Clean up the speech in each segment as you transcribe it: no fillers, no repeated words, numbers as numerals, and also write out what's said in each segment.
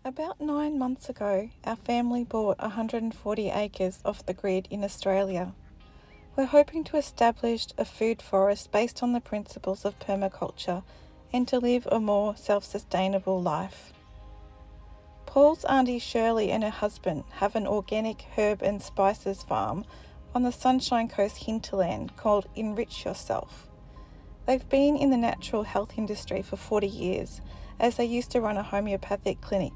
About 9 months ago, our family bought 140 acres off the grid in Australia. We're hoping to establish a food forest based on the principles of permaculture and to live a more self-sustainable life. Paul's auntie Shirley and her husband have an organic herb and spices farm on the Sunshine Coast hinterland called Enrich Yourself. They've been in the natural health industry for 40 years, as they used to run a homeopathic clinic.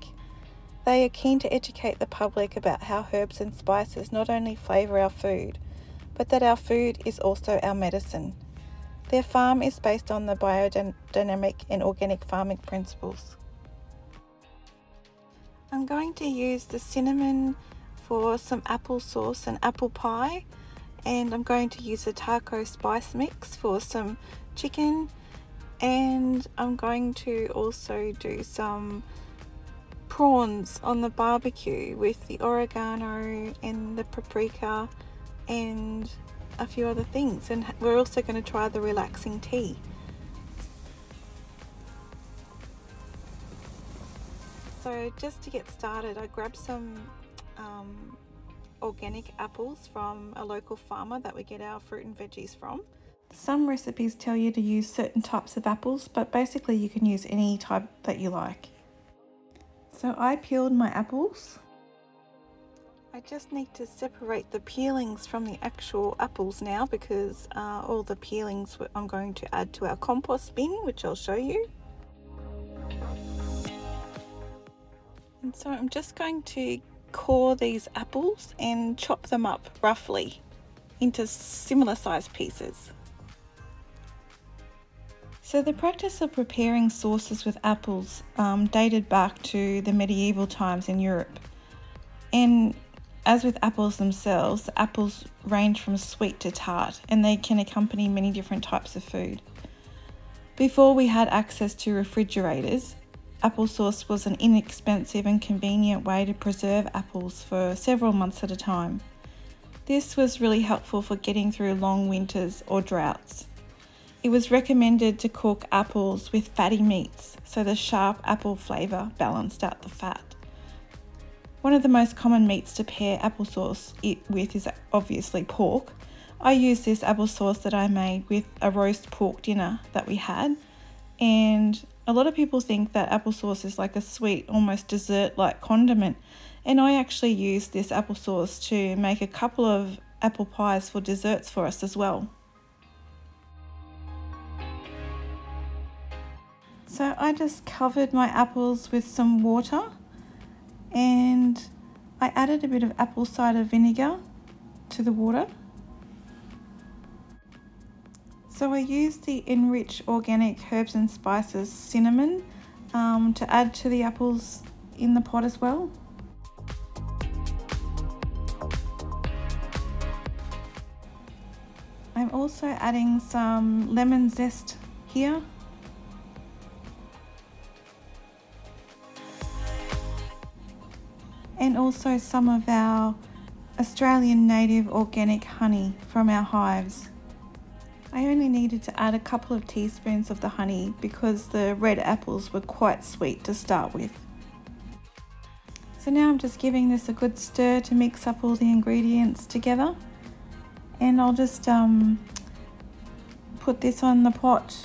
They are keen to educate the public about how herbs and spices not only flavour our food, but that our food is also our medicine. Their farm is based on the biodynamic and organic farming principles. I'm going to use the cinnamon for some applesauce and apple pie, and I'm going to use a taco spice mix for some chicken, and I'm going to also do some prawns on the barbecue with the oregano and the paprika and a few other things, and we're also going to try the relaxing tea. So just to get started, I grabbed some organic apples from a local farmer that we get our fruit and veggies from. Some recipes tell you to use certain types of apples, but basically you can use any type that you like. So I peeled my apples. I just need to separate the peelings from the actual apples now, because all the peelings I'm going to add to our compost bin, which I'll show you. And so I'm just going to core these apples and chop them up roughly into similar sized pieces. So the practice of preparing sauces with apples dated back to the medieval times in Europe. And as with apples themselves, the apples range from sweet to tart, and they can accompany many different types of food. Before we had access to refrigerators, applesauce was an inexpensive and convenient way to preserve apples for several months at a time. This was really helpful for getting through long winters or droughts. It was recommended to cook apples with fatty meats, so the sharp apple flavour balanced out the fat. One of the most common meats to pair applesauce with is obviously pork. I used this applesauce that I made with a roast pork dinner that we had, and a lot of people think that applesauce is like a sweet, almost dessert-like condiment, and I actually used this applesauce to make a couple of apple pies for desserts for us as well. So I just covered my apples with some water, and I added a bit of apple cider vinegar to the water. So I used the Enrich organic herbs and spices cinnamon to add to the apples in the pot as well. I'm also adding some lemon zest here. And also some of our Australian native organic honey from our hives. I only needed to add a couple of teaspoons of the honey because the red apples were quite sweet to start with. So now I'm just giving this a good stir to mix up all the ingredients together, and I'll just put this on the pot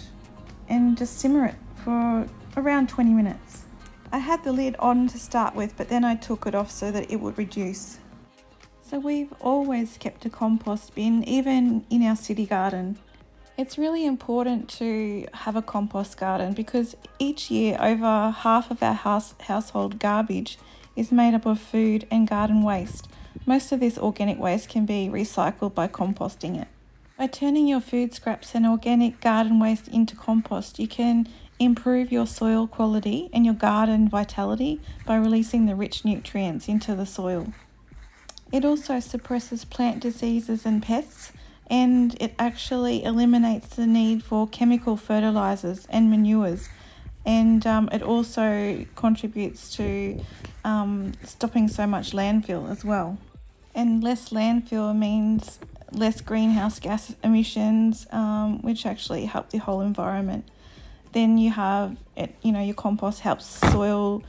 and just simmer it for around 20 minutes. I had the lid on to start with, but then I took it off so that it would reduce. So we've always kept a compost bin, even in our city garden. It's really important to have a compost garden because each year over half of our household garbage is made up of food and garden waste. Most of this organic waste can be recycled by composting it. By turning your food scraps and organic garden waste into compost, you can improve your soil quality and your garden vitality by releasing the rich nutrients into the soil. It also suppresses plant diseases and pests, and it actually eliminates the need for chemical fertilizers and manures, and it also contributes to stopping so much landfill as well. And less landfill means less greenhouse gas emissions, which actually help the whole environment. Then you have it, your compost helps soil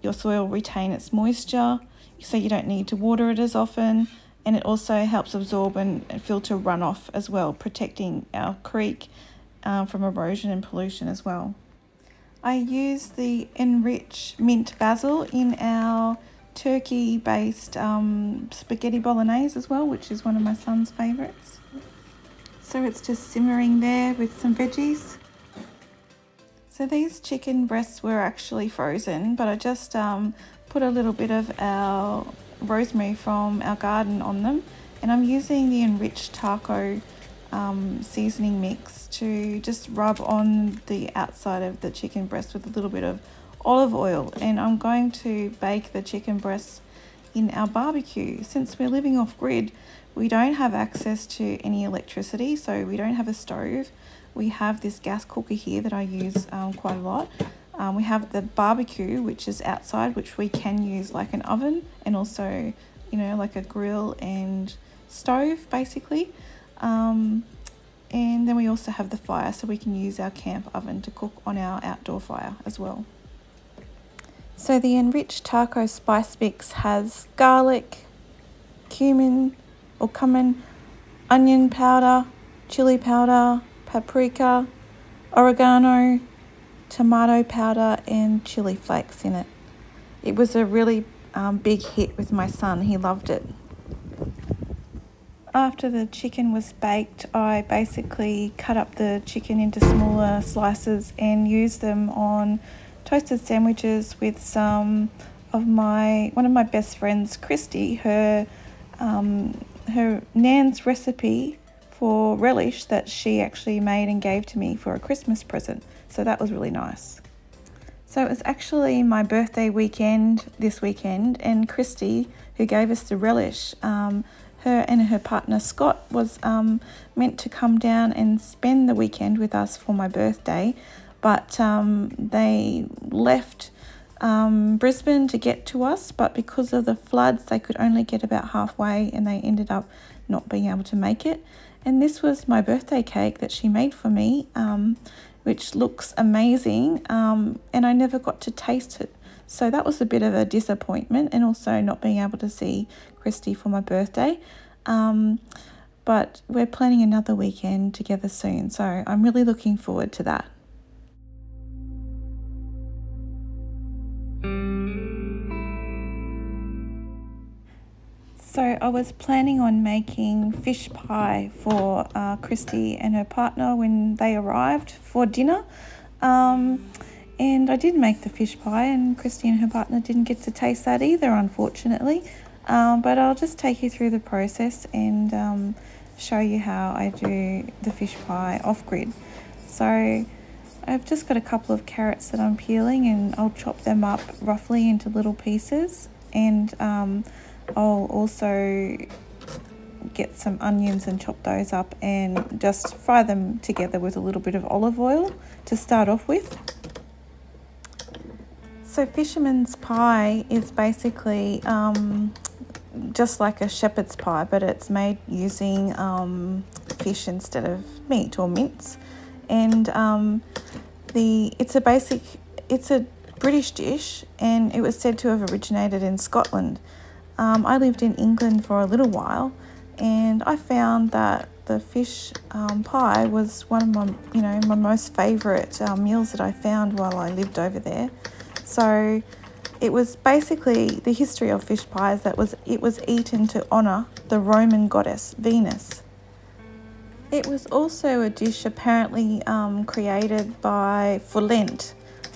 your soil retain its moisture, so you don't need to water it as often, and it also helps absorb and filter runoff as well, protecting our creek from erosion and pollution as well. I use the Enrich mint basil in our turkey-based spaghetti bolognese as well, which is one of my son's favourites. So it's just simmering there with some veggies. So these chicken breasts were actually frozen, but I just put a little bit of our rosemary from our garden on them, and I'm using the Enrich taco seasoning mix to just rub on the outside of the chicken breast with a little bit of olive oil, and I'm going to bake the chicken breasts in our barbecue. Since we're living off grid, we don't have access to any electricity, so we don't have a stove. We have this gas cooker here that I use quite a lot. We have the barbecue, which is outside, which we can use like an oven, and also, you know, like a grill and stove basically. And then we also have the fire, so we can use our camp oven to cook on our outdoor fire as well. So the Enrich taco spice mix has garlic, cumin, onion powder, chili powder, paprika, oregano, tomato powder and chili flakes in it. It was a really big hit with my son. He loved it. After the chicken was baked, I basically cut up the chicken into smaller slices and used them on toasted sandwiches with some of one of my best friends, Christy, her nan's recipe for relish that she actually made and gave to me for a Christmas present. So that was really nice. So it was actually my birthday weekend this weekend, and Christy, who gave us the relish, her and her partner Scott was meant to come down and spend the weekend with us for my birthday, but they left Brisbane to get to us, but because of the floods they could only get about halfway and they ended up not being able to make it. And this was my birthday cake that she made for me, which looks amazing, and I never got to taste it. So that was a bit of a disappointment, and also not being able to see Christy for my birthday. But we're planning another weekend together soon, so I'm really looking forward to that. So I was planning on making fish pie for Christy and her partner when they arrived for dinner. And I did make the fish pie, and Christy and her partner didn't get to taste that either, unfortunately. But I'll just take you through the process and show you how I do the fish pie off-grid. So I've just got a couple of carrots that I'm peeling, and I'll chop them up roughly into little pieces, and I'll also get some onions and chop those up and just fry them together with a little bit of olive oil to start off with. So Fisherman's pie is basically just like a shepherd's pie, but it's made using fish instead of meat or mince. And it's a British dish, and it was said to have originated in Scotland. I lived in England for a little while, and I found that the fish pie was one of my most favourite meals that I found while I lived over there. So it was basically the history of fish pies that it was eaten to honour the Roman goddess Venus. It was also a dish apparently created for Lent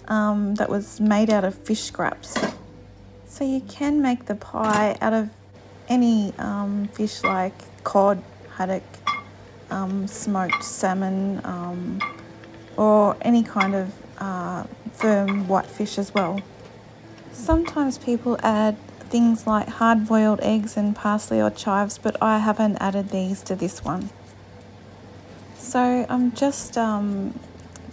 that was made out of fish scraps. So you can make the pie out of any fish like cod, haddock, smoked salmon, or any kind of firm white fish as well. Sometimes people add things like hard-boiled eggs and parsley or chives, but I haven't added these to this one. So I'm just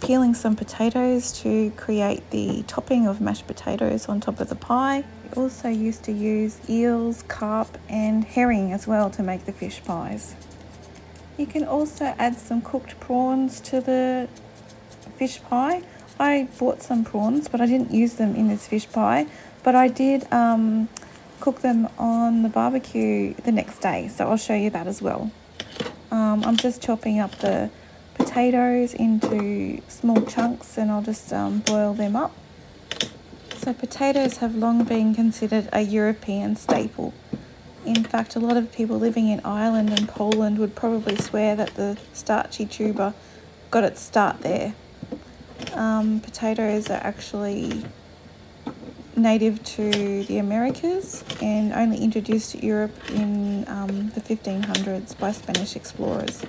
peeling some potatoes to create the topping of mashed potatoes on top of the pie. We also used to use eels, carp and herring as well to make the fish pies. You can also add some cooked prawns to the fish pie. I bought some prawns, but I didn't use them in this fish pie. But I did cook them on the barbecue the next day, so I'll show you that as well. I'm just chopping up the potatoes into small chunks, and I'll just boil them up. So potatoes have long been considered a European staple. In fact, a lot of people living in Ireland and Poland would probably swear that the starchy tuber got its start there. Potatoes are actually native to the Americas and only introduced to Europe in the 1500s by Spanish explorers.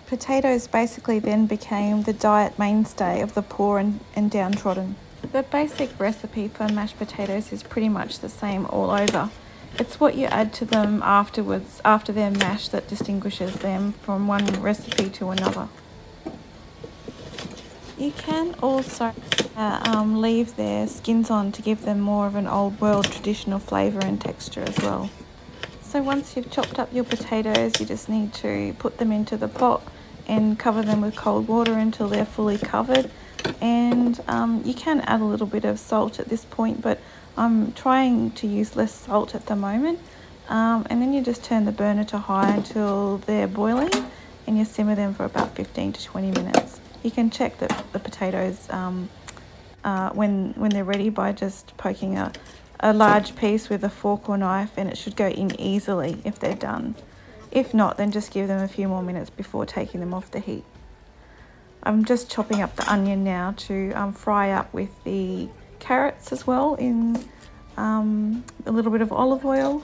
Potatoes basically then became the diet mainstay of the poor and downtrodden. The basic recipe for mashed potatoes is pretty much the same all over. It's what you add to them afterwards, after they're mashed, that distinguishes them from one recipe to another. You can also leave their skins on to give them more of an old world traditional flavour and texture as well. So once you've chopped up your potatoes, you just need to put them into the pot and cover them with cold water until they're fully covered. And you can add a little bit of salt at this point, but I'm trying to use less salt at the moment. And then you just turn the burner to high until they're boiling, and you simmer them for about 15 to 20 minutes. You can check the potatoes when they're ready by just poking a large piece with a fork or knife, and it should go in easily if they're done. If not, then just give them a few more minutes before taking them off the heat. I'm just chopping up the onion now to fry up with the carrots as well in a little bit of olive oil.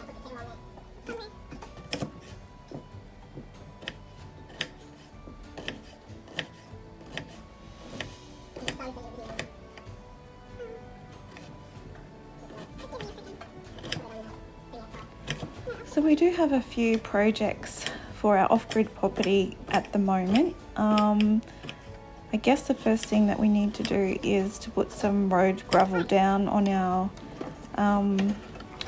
So we do have a few projects for our off-grid property at the moment. I guess the first thing that we need to do is to put some road gravel down on our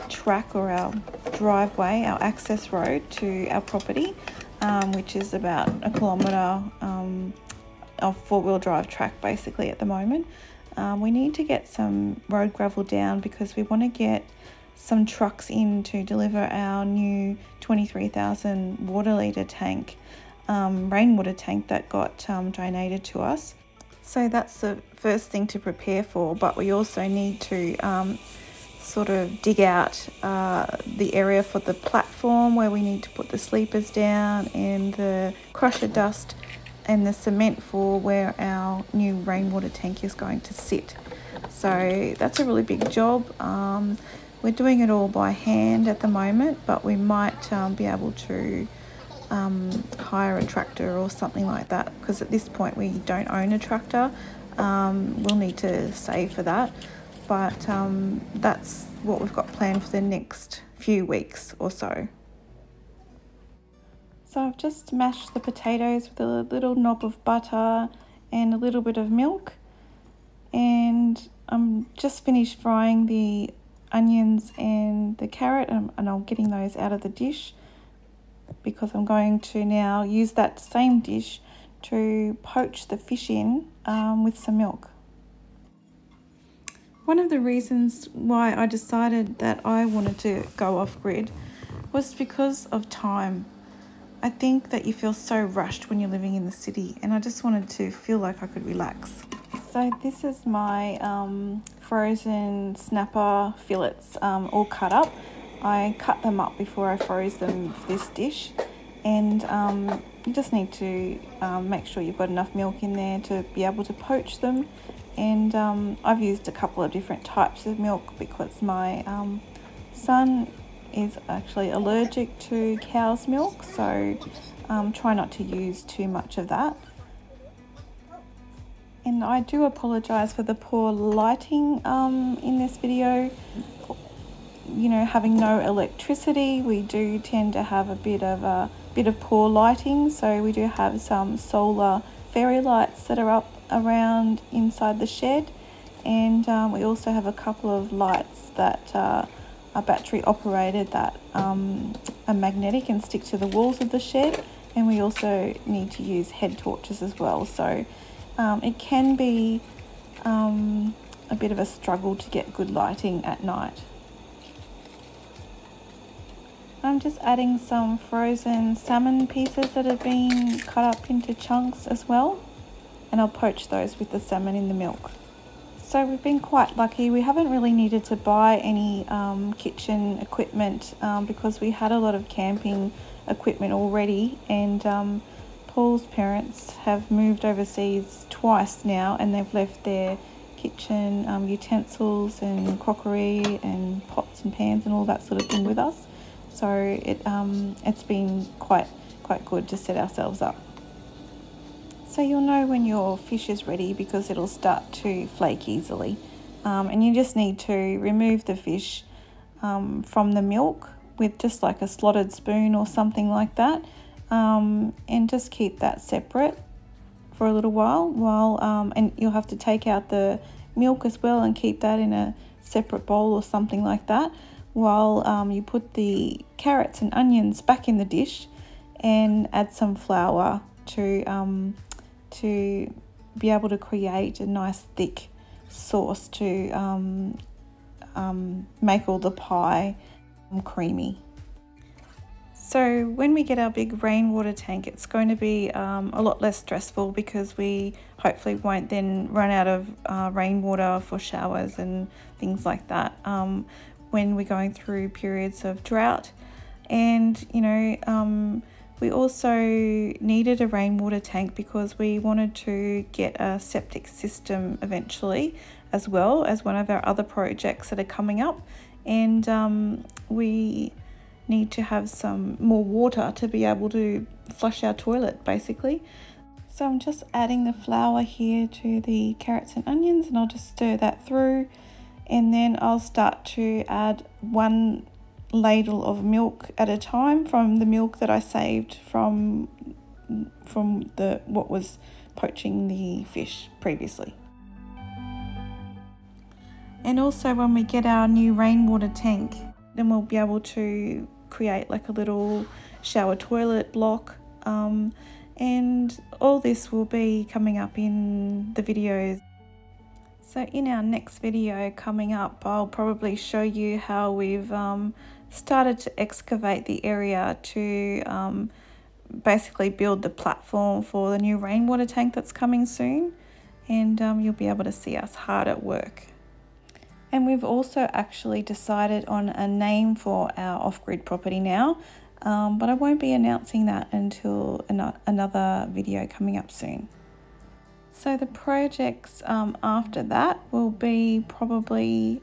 track or our driveway, our access road to our property, which is about a kilometre of four-wheel drive track basically at the moment. We need to get some road gravel down because we want to get some trucks in to deliver our new 23,000 water litre tank, rainwater tank that got donated to us. So that's the first thing to prepare for, but we also need to sort of dig out the area for the platform where we need to put the sleepers down, and the crusher dust and the cement for where our new rainwater tank is going to sit. So that's a really big job. We're doing it all by hand at the moment, but we might be able to hire a tractor or something like that, because at this point we don't own a tractor. We'll need to save for that, but that's what we've got planned for the next few weeks or so. So I've just mashed the potatoes with a little knob of butter and a little bit of milk, and I'm just finished frying the onions and the carrot, and I'm getting those out of the dish because I'm going to now use that same dish to poach the fish in with some milk. One of the reasons why I decided that I wanted to go off-grid was because of time. I think that you feel so rushed when you're living in the city, and I just wanted to feel like I could relax. So this is my frozen snapper fillets all cut up. I cut them up before I froze them for this dish, and you just need to make sure you've got enough milk in there to be able to poach them. And I've used a couple of different types of milk because my son is actually allergic to cow's milk, so try not to use too much of that. And I do apologise for the poor lighting in this video. You know, having no electricity, we do tend to have a bit of poor lighting. So we do have some solar fairy lights that are up around inside the shed, and we also have a couple of lights that are battery operated that are magnetic and stick to the walls of the shed, and we also need to use head torches as well. So It can be a bit of a struggle to get good lighting at night. I'm just adding some frozen salmon pieces that have been cut up into chunks as well, and I'll poach those with the salmon in the milk. So we've been quite lucky. We haven't really needed to buy any kitchen equipment because we had a lot of camping equipment already, and Paul's parents have moved overseas twice now, and they've left their kitchen utensils and crockery and pots and pans and all that sort of thing with us. So it's been quite good to set ourselves up. So you'll know when your fish is ready because it'll start to flake easily. And you just need to remove the fish from the milk with just like a slotted spoon or something like that, and just keep that separate for a little while and you'll have to take out the milk as well and keep that in a separate bowl or something like that, while you put the carrots and onions back in the dish and add some flour to be able to create a nice thick sauce to make all the pie creamy. So when we get our big rainwater tank, it's going to be a lot less stressful because we hopefully won't then run out of rainwater for showers and things like that when we're going through periods of drought. And we also needed a rainwater tank because we wanted to get a septic system eventually, as well as one of our other projects that are coming up, and we need to have some more water to be able to flush our toilet basically. So I'm just adding the flour here to the carrots and onions, and I'll just stir that through, and then I'll start to add 1 ladle of milk at a time from the milk that I saved from what was poaching the fish previously. And also when we get our new rainwater tank, then we'll be able to create like a little shower toilet block, and all this will be coming up in the videos. So in our next video coming up, I'll probably show you how we've started to excavate the area to basically build the platform for the new rainwater tank that's coming soon, and you'll be able to see us hard at work. And we've also actually decided on a name for our off-grid property now, but I won't be announcing that until another video coming up soon. So the projects after that will be probably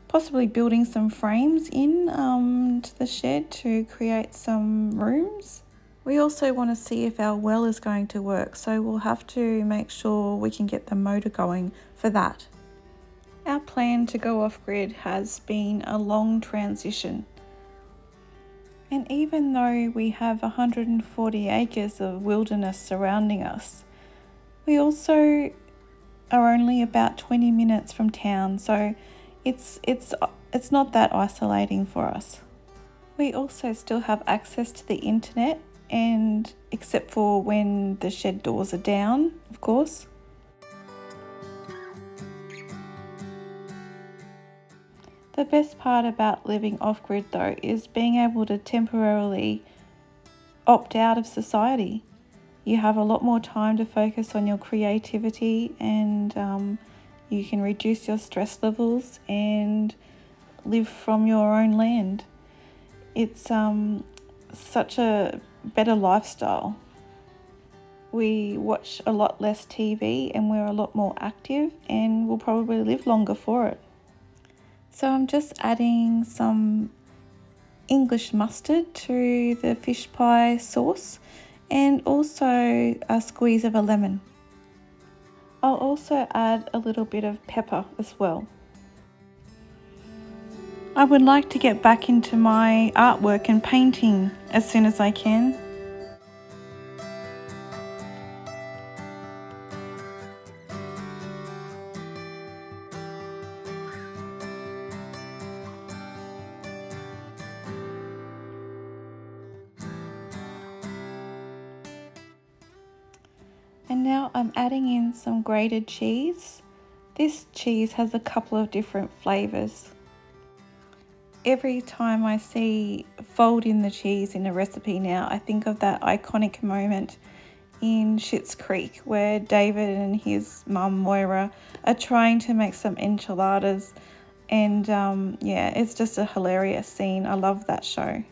possibly building some frames in to the shed to create some rooms. We also want to see if our well is going to work, so we'll have to make sure we can get the motor going for that. Our plan to go off-grid has been a long transition. And even though we have 140 acres of wilderness surrounding us, we also are only about 20 minutes from town, so it's not that isolating for us. We also still have access to the internet, and except for when the shed doors are down, of course. The best part about living off-grid though is being able to temporarily opt out of society. You have a lot more time to focus on your creativity, and you can reduce your stress levels and live from your own land. It's such a better lifestyle. We watch a lot less TV and we're a lot more active, and we'll probably live longer for it. So I'm just adding some English mustard to the fish pie sauce, and also a squeeze of a lemon. I'll also add a little bit of pepper as well. I would like to get back into my artwork and painting as soon as I can. And now I'm adding in some grated cheese. This cheese has a couple of different flavours. Every time I see fold in the cheese in a recipe now, I think of that iconic moment in Schitt's Creek where David and his mum Moira are trying to make some enchiladas, and yeah, it's just a hilarious scene. I love that show.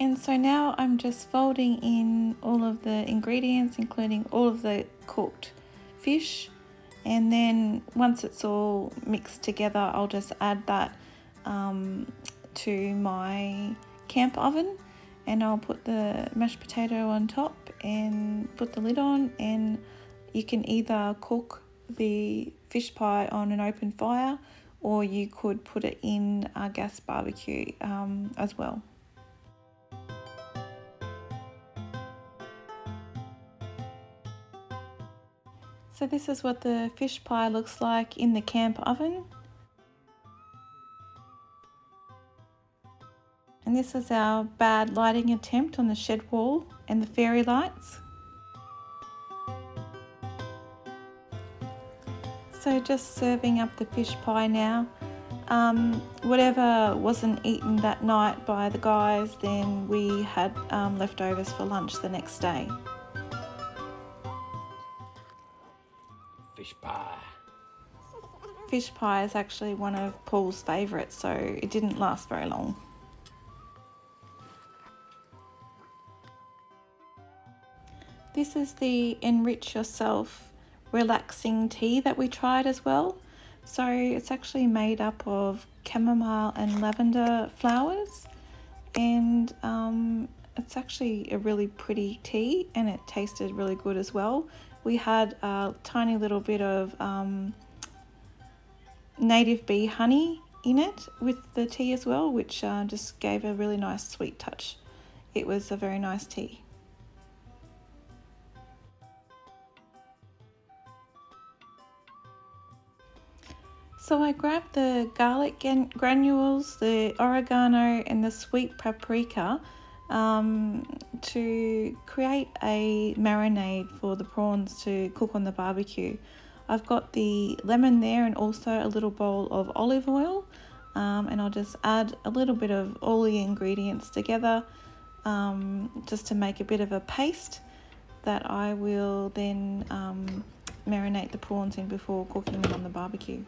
And so now I'm just folding in all of the ingredients, including all of the cooked fish, and then once it's all mixed together, I'll just add that to my camp oven, and I'll put the mashed potato on top and put the lid on, and you can either cook the fish pie on an open fire, or you could put it in a gas barbecue as well. So this is what the fish pie looks like in the camp oven. And this is our bad lighting attempt on the shed wall and the fairy lights. So just serving up the fish pie now. Whatever wasn't eaten that night by the guys, then we had leftovers for lunch the next day. Fish pie. Fish pie is actually one of Paul's favourites, so it didn't last very long. This is the Enrich Yourself relaxing tea that we tried as well. So it's actually made up of chamomile and lavender flowers, and it's actually a really pretty tea, and it tasted really good as well. We had a tiny little bit of native bee honey in it with the tea as well, which just gave a really nice sweet touch. It was a very nice tea. So I grabbed the garlic granules, the oregano and the sweet paprika to create a marinade for the prawns to cook on the barbecue. I've got the lemon there and also a little bowl of olive oil, and I'll just add a little bit of all the ingredients together just to make a bit of a paste that I will then marinate the prawns in before cooking them on the barbecue.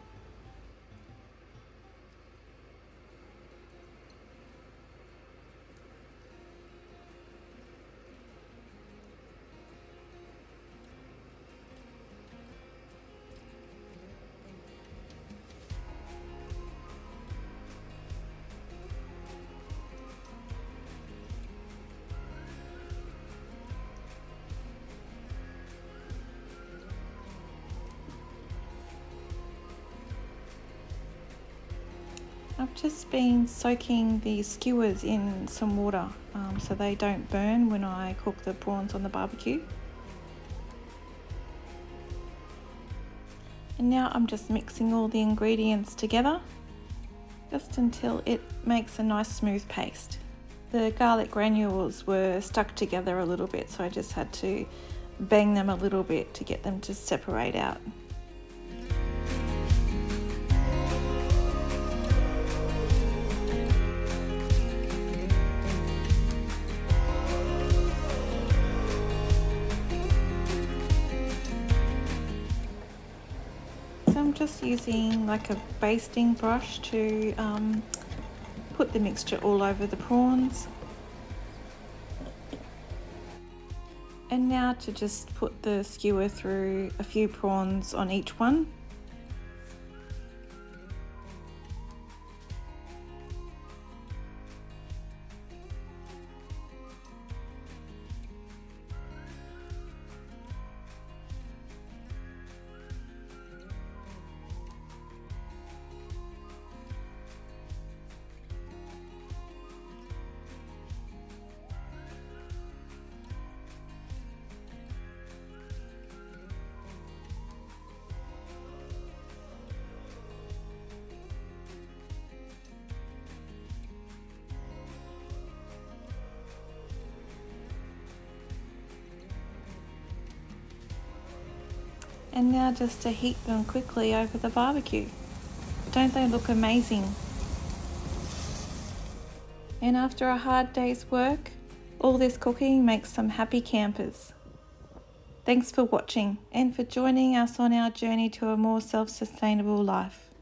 I've just been soaking the skewers in some water so they don't burn when I cook the prawns on the barbecue. And now I'm just mixing all the ingredients together just until it makes a nice smooth paste. The garlic granules were stuck together a little bit, so I just had to bang them a little bit to get them to separate out. I'm just using like a basting brush to put the mixture all over the prawns. And now to just put the skewer through a few prawns on each one. And now just to heat them quickly over the barbecue. Don't they look amazing? And after a hard day's work, all this cooking makes some happy campers. Thanks for watching and for joining us on our journey to a more self-sustainable life.